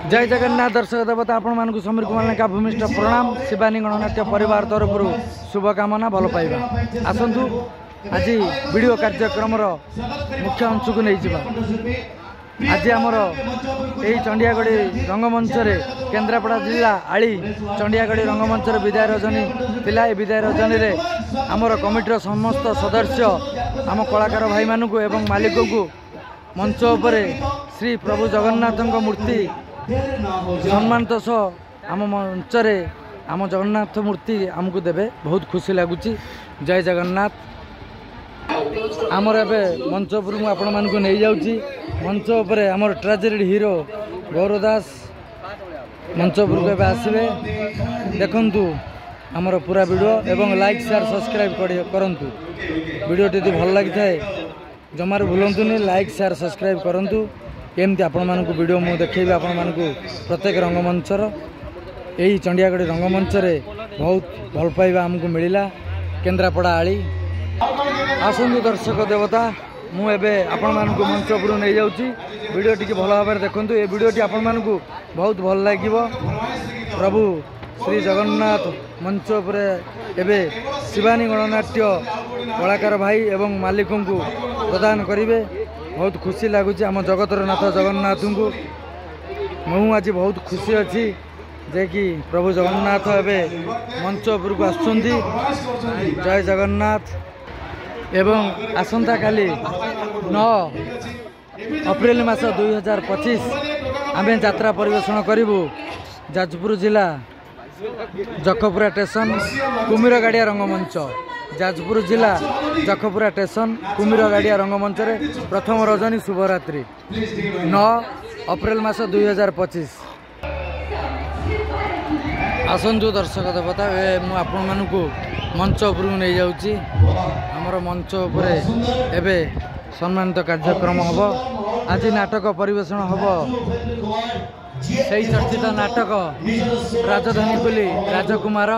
जय जगन्नाथ दर्शक देवता आपण मानक समीर कुमार लेखा भूमिष्ठ प्रणाम। शिवानी गणनाट्य परिवार तरफ शुभकामना भल पाइबा आसतु आज वीडियो कार्यक्रम मुख्य अंश को नहीं जावा। आज आमर यही चंडियागढ़ी रंगमंच केन्द्रापड़ा जिला आली चंडियागढ़ी रंगमंच विदाय रजनी पिला विदाय रजनी रे आमर कमिटर समस्त सदस्य आम कलाकार भाई मानक एवं मालिक को मंच उपर श्री प्रभु जगन्नाथ मूर्ति सम्मान सह आम मंच आम जगन्नाथ मूर्ति आमको देवे बहुत खुशी लगुच। जय जगन्नाथ। आमर एवं मंच उपर आपण मानक नहीं जाऊँगी। मंच उपर आमर ट्रेजेडी हीरो गौरव दास मंच उपर को आसवे देखु आमर पूरा वीडियो एवं लाइक शेयर सब्सक्राइब करंतु। वीडियो टी भल लगी थाए जमार भूलतुनि लाइक शेयर सब्सक्राइब करंतु। केमती आपण मानक वीडियो मु देखैबे आपण मानक प्रत्येक रंगमंचर यही चंडियागढ़ी रंगमंच बहुत भल पाइबा आमको मिला केन्द्रापड़ा आली। आसतु दर्शक देवता मु एबे आपण मानक मंच उपर नहीं जाउची। वीडियो टी भल भाव देखु। ये वीडियो टी आपण मानक बहुत भल लगिबो। प्रभु श्री जगन्नाथ मंच उपर एबे शिवानी गणनाट्य कलाकार भाई एवं मालिक को प्रदान करेंगे। बहुत खुशी लगुच आम जगतर नाथ जगन्नाथ को मु आज बहुत खुशी अच्छी जे कि प्रभु जगन्नाथ एवं मंच उपर को आसुंच। जय जगन्नाथ। एवं आसंता काली 9 अप्रैल मास 2025 आम यात्रा परिवेषण करूँ जाजपुर जिला जखपुरा स्टेशन कुम्हीरगाड़िया रंगमंच। जाजपुर जिला जखपुरा स्टेशन कुम्हीरगाड़िया रंगमंच प्रथम रजनी शुभरात्रि 9 अप्रैल मास 2025। आसतु दर्शक देवता मु आपण मानक मंच उपर नहीं जाऊँगी। आमर मंच उपर एबे सम्मानित कार्यक्रम हम। आज नाटक परिवेषण हम से चर्चित नाटक राजधानी पुली राजकुमार।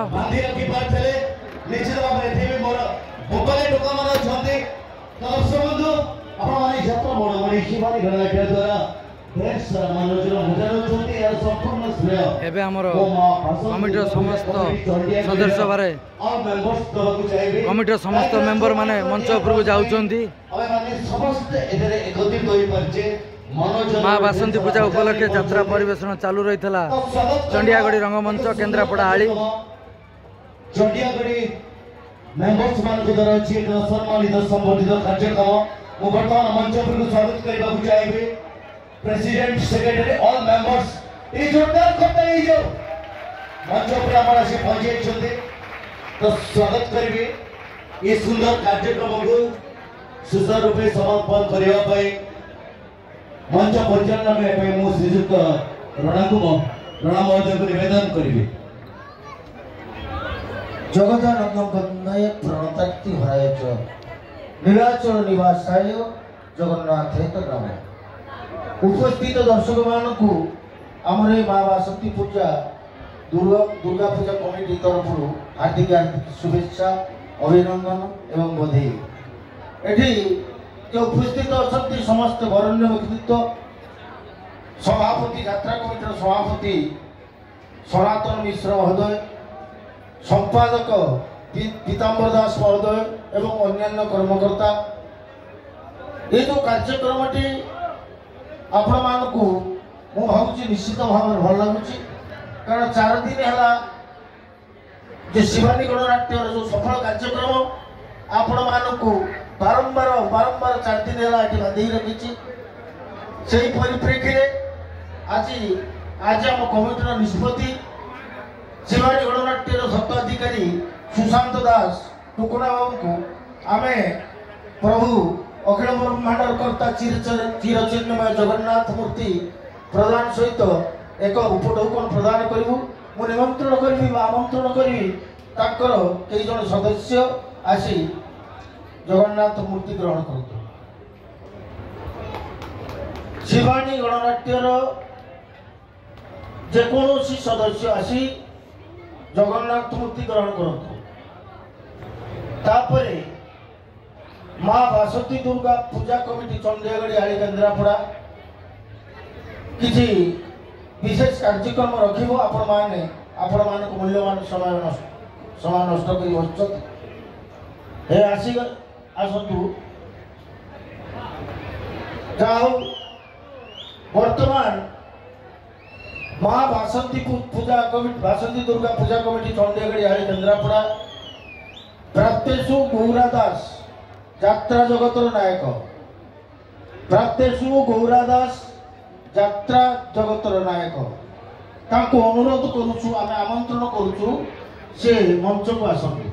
एबे हमर कमिटर समस्त सदस्य बारे कमिटर समस्त मेंबर माने मंच उपर को जाउछंती। माँ बासंती पूजा उपलक्षे यात्रा परिवेषण चालू रही चंडियागढ़ी रंगमंच केन्द्रापड़ा आली। चंडियागढ़ी मेंबर्स मान को द्वारा सम्मानित संबोधित कार्यक्रम मु वर्तमान मंच पर स्वागत करबा चाहिए। प्रेसिडेंट सेक्रेटरी ऑल मेंबर्स ए जोरदार करते ही जो मंच पर हमारा से पहुंचे छते तो स्वागत करिवे। ये सुंदर कार्यक्रम को सुचारू रूप से समापन करबा पाए मंच परिचालन में मु श्रीजुक्त रणा महोदय को निवेदन करिवे। जगदानंदय प्रणताक्ति हराय च नीलाचल निवासाय जगन्नाथ नाम। उपस्थित दर्शक मानक आमर माँ बासंती पूजा दुर्गा पूजा कमिटी तरफ हार्दिक हार्दिक शुभेच्छा अभिनंदन एवं बधाई। एठी जो उपस्थित अच्छा समस्त वरण्य व्यक्तित्व सभापति यात्रा कमिटर सभापति सनातन मिश्र महोदय संपादक पीताम्बर दास महोदय एवं अन्यान्य कर्मकर्ता ये जो कार्यक्रम आपण मानक मु भावुची निश्चित भाव भल लगुच। कारण 4 दिन है जे शिवानी गणनाट्य जो सफल कार्यक्रम आपण मानक बारंबार 4 दिन है बांधि रखी। से परिप्रेक्षी आज आम कमिटर निष्पत्ति शिवानी गणनाट्यर सत्ताधिकारी सुशांत दास टुकुड़ा बाबू को आम प्रभु अखिल ब्रह्मांडर कर्ता चिरचिन्मय जगन्नाथ मूर्ति प्रदान सहित एक उपटोकन प्रदान करूँ। मु निमंत्रण करी आमंत्रण करी कई जन सदस्य आसी जगन्नाथ मूर्ति ग्रहण कर। शिवानी गणनाट्यर जेकोसी सदस्य आसी जगन्नाथ मूर्ति ग्रहण करते माँ बासंती दुर्गा पूजा कमिटी चंडियागढ़ी आली केन्द्रापड़ा किसी विशेष कार्यक्रम रखिबो आपण मान मूल्यवान समय नष्ट करी बसछत हे आसतु जाओ वर्तमान माँ बासंती पूजा कमिटी बासंती दुर्गा पूजा कमिटी चंडीगढ़ आड़ी केन्द्रापड़ा प्राप्तेशु गौरा दास यात्रा जगतर नायक प्राप्तेशु गौरा दास यात्रा जगतर नायक ताको अनुरोध करुछु आमे आमंत्रण करुछु से मंच को आसंतु।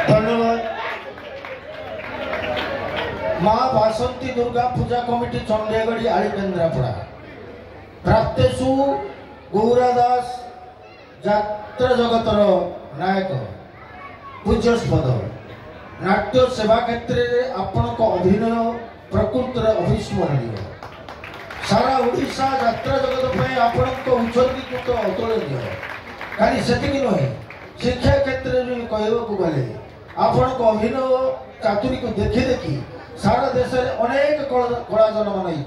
धन्यवाद। माँ बासंती दुर्गा पूजा कमिटी चंडीगढ़ आड़ी केन्द्रापड़ा प्राप्तेशु गौरा दास यात्रा जगतर नायक पूज्यस्पद नाट्य सेवा क्षेत्र में आपण अभिनय प्रकृत अविस्मरणीय सारा ओडिशा यात्रा जगत पर आपण उत्सर्गीकृत अतुलनीय खाली सेतिक नुहे शिक्षा क्षेत्र में कहवाक गले आपण अभिनय चातुरी को देखी देखी सारा देश में अनेक कला जन्म नहीं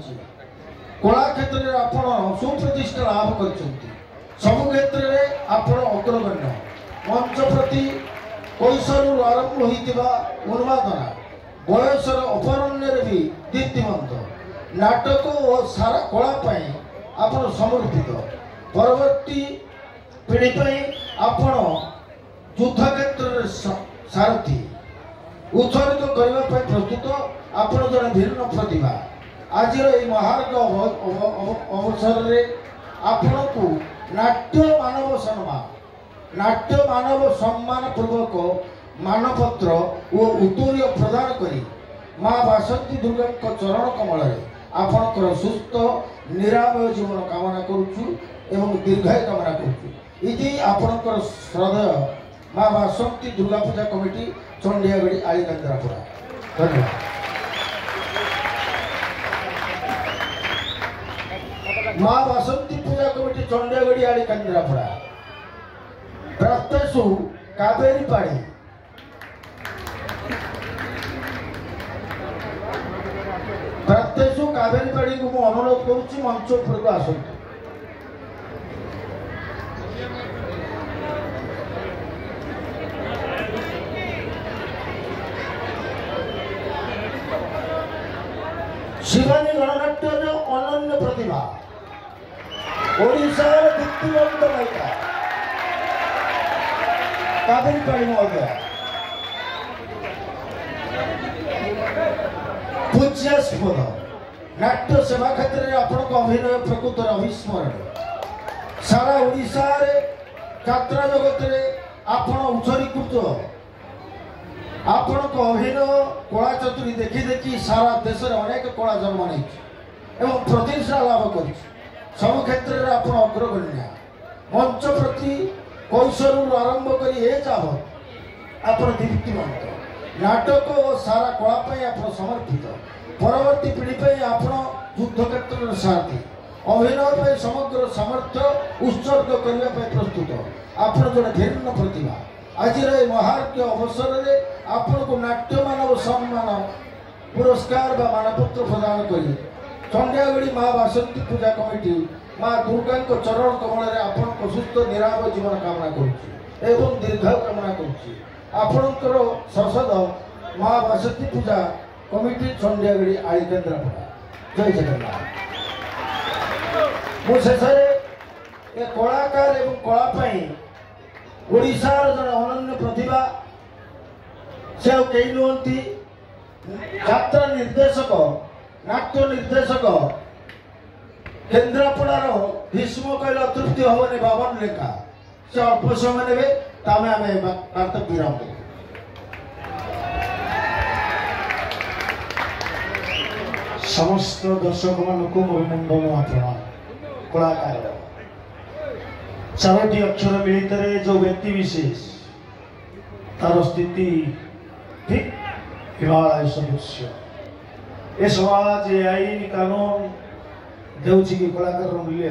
कला क्षेत्र में आपण सुप्रतिष्ठा लाभ कर सब क्षेत्र में आपण अग्रगण्य मंच प्रति कैशोर आरंभ होता उन्मादना बयसर अपरण्य भी दीप्तिमंत नाटक और सारा कला आपण समर्पित परवर्ती पीढ़ी आपण युद्ध क्षेत्र सारथी उत्सर्ग करने प्रस्तुत आपण जड़े भिन्न प्रतिभा आज महार्ग अवसर में आपण को नाट्य मानव सम्मान पूर्वक मानपत्र और उत्तरीय प्रदान करी माँ बासंती दुर्गा चरण कमल आपणकर सुस्थ निरामय जीवन कामना करुचु एवं दीर्घायु कामना करुचु इति आपणकर श्रद्धेय माँ बासंती दुर्गा पूजा कमिटी चंडीगढ़ आड़ी केन्द्रापड़ा। धन्यवाद। माँ बासंती पूजा कमिटी चंडीगढ़ आड़ी केन्द्रापड़ा प्राप्तेशु कावेरी पाड़ी प्राप्तेशु कावेरी पाड़ी को मु अनुरोध करुच्ची मंच उपर को आसतु। शिवानी गणनाट्य जो अनन्य प्रतिभा ओडिशार दीप्तिमंत नायिका कावेरी पाड़ी महोदय पूज्यास्पद नाट्य सेवा क्षेत्र में आपण अभिनय प्रकृत अविस्मरणीय सारा ओडिशा रे यात्रा जगत रे आपण उत्सर्गीकृत आपण अभिनय कला चतुरी देखी देखी सारा देश में अनेक कला जन्म नहीं एवं प्रतिष्ठा लाभ कर सब क्षेत्र में आप अग्रगण्य मंच प्रति कैशोर आरंभ कर आप दीप्तिमंत नाटक और सारा कला आप समर्पित परवर्ती पीढ़ी आप युद्ध क्षेत्र सारथी अभिनय समग्र सामर्थ्य उत्सर्ग करने प्रस्तुत आप जड़े भिन्न प्रतिभा आज महार्घ्य अवसर में आपण को नाट्य मानव सम्मान पुरस्कार बा मानपत्र प्रदान करी चंडीगढ़ माँ बासंती पूजा कमिटी माँ दुर्गा चरण कमल में आपण सुस्थ निरामय जीवन कामना करुच्ची एवं दीर्घायु कामना करुच्ची आपणकर ससद माँ बासंती पूजा कमिटी चंडीगढ़ आड़ी केन्द्रापड़ा। जय जगन्नाथ। मु शेष कलाकार एवं कलापाई ओडिशार जन अनन्य प्रतिभा से कई नुहति यात्रा निर्देशक नाट्य निर्देशक केन्द्रापड़ार भीष्म कहले अतृप्ति हबनी बाबन लेखा से अल्प समय ने तामे आमे वार्ता विराम देबो। समस्त दर्शक मान को अभिनंदन आपना कलाकार चारोटी अक्षर मिलित जो व्यक्ति विशेष तार स्थिति ठीक हिमालय सदृश्य ए समाज ए आईन कानून देउछि कि कलाकार मूल्य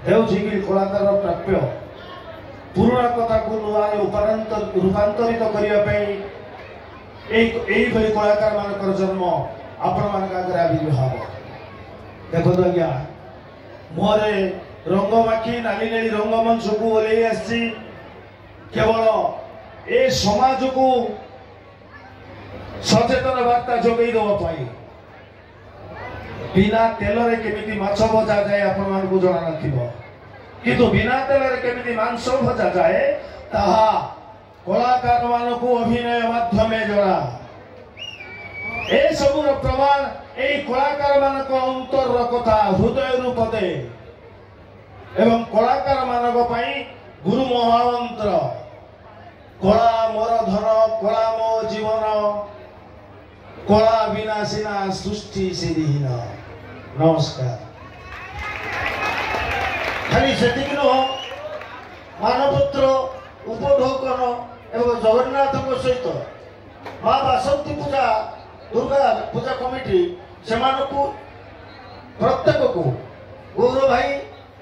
देउछि कि कलाकार प्राप्य पुराना कथा को नुआ रूपांतरित करने यही कलाकार मान जन्म आपण मान आविर्भाव देखो आज्ञा मोरे रंगमाखी नाली नाली रंगमंच को ओल्लई आसी केवल ए समाज को सचेतन वार्ता जोगई देवाई बिना तेल रे केमिति माछ भजा जाए आपण मान को जणा नथिबो किंतु बिना तेल रे केमिति मांस भजा जाए ताहा कलाकार मान को अभिनय माध्यम जणा ए सबुर प्रमाण ए कलाकार मान को अंतर कथा हृदय रूपते एवं कलाकार मान को पई गुरु महामंत्र कला मोर धन कला मो जीवन कला विनाशिना सृष्टि सिरिहीन नमस्कार खाली सेतिक नुह मानपुत्र उपढोकन एवं जगन्नाथ सहित माँ बासंती पूजा दुर्गा पूजा कमिटी से प्रत्येक को गौरव भाई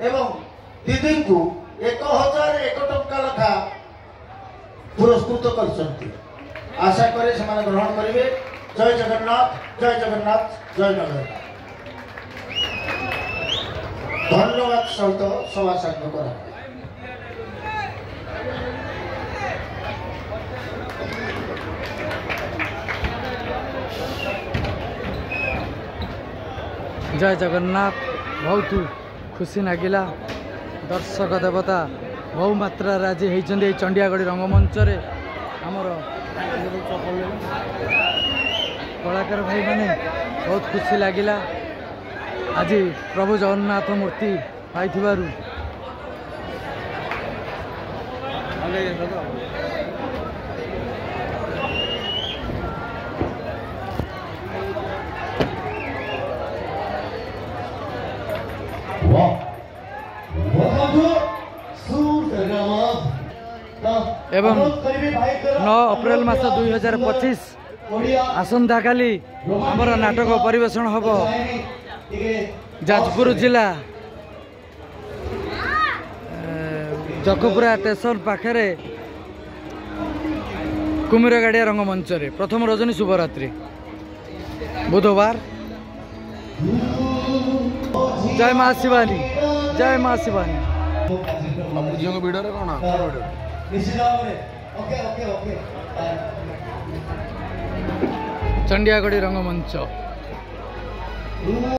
एवं दीदी को 1001 टंका लखा पुरस्कृत कर आशा करे से ग्रहण करेंगे। जय जगन्नाथ जय जगन्नाथ जय जगन्नाथ धन्यवाद सहित सभा साध्य करा जय जगन्नाथ बहुत खुशी लगिला दर्शक देवता बहु मात्रा राजी होती चंडियागढ़ रंगमंच आमर कलाकार भाई माने बहुत खुशी लगिला आज प्रभु जगन्नाथ मूर्ति पाई एवं 9 अप्रैल मास 2025 आसंता काली आमर नाटक परिवेषण हम जाजपुर जिला जखपुरा स्टेशन पाखे कुमिरगाड़िया रंगमंच प्रथम रजनी शुभरात्रि बुधवार। जय माँ शिवानी जय माँ शिवानी वीडियो कौन चंडियागढ़ रंगमंच।